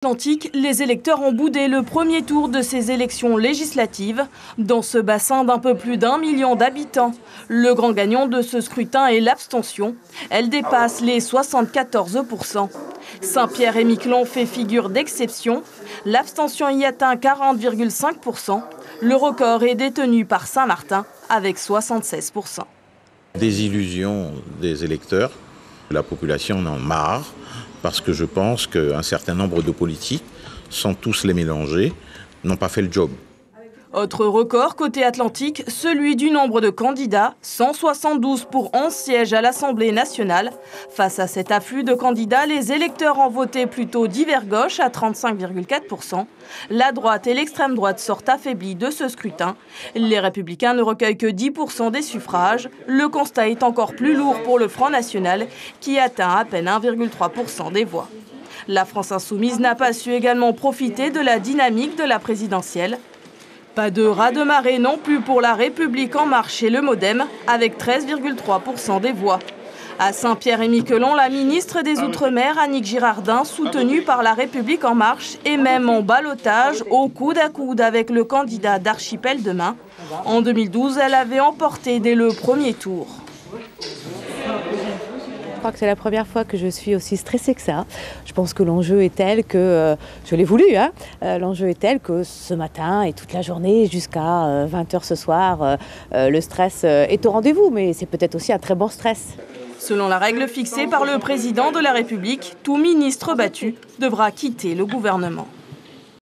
Atlantique, les électeurs ont boudé le premier tour de ces élections législatives. Dans ce bassin d'un peu plus d'1 million d'habitants, le grand gagnant de ce scrutin est l'abstention. Elle dépasse les 74%. Saint-Pierre-et-Miquelon fait figure d'exception. L'abstention y atteint 40,5%. Le record est détenu par Saint-Martin avec 76%. Désillusion des électeurs. La population en a marre parce que je pense qu'un certain nombre de politiques, sans tous les mélanger, n'ont pas fait le job. Autre record côté Atlantique, celui du nombre de candidats, 172 pour 11 sièges à l'Assemblée nationale. Face à cet afflux de candidats, les électeurs ont voté plutôt divers gauche à 35,4%. La droite et l'extrême droite sortent affaiblis de ce scrutin. Les Républicains ne recueillent que 10% des suffrages. Le constat est encore plus lourd pour le Front national, qui atteint à peine 1,3% des voix. La France insoumise n'a pas su également profiter de la dynamique de la présidentielle. Pas de raz-de-marée non plus pour La République en marche et le MoDem, avec 13,3% des voix. À Saint-Pierre-et-Miquelon, la ministre des Outre-mer, Annick Girardin, soutenue par La République en marche, est même en ballottage, au coude à coude avec le candidat d'Archipel Demain. En 2012, elle avait emporté dès le premier tour. Je crois que c'est la première fois que je suis aussi stressée que ça. Je pense que l'enjeu est tel que, je l'ai voulu, l'enjeu est tel que ce matin et toute la journée jusqu'à 20h ce soir, le stress est au rendez-vous, mais c'est peut-être aussi un très bon stress. Selon la règle fixée par le président de la République, tout ministre battu devra quitter le gouvernement.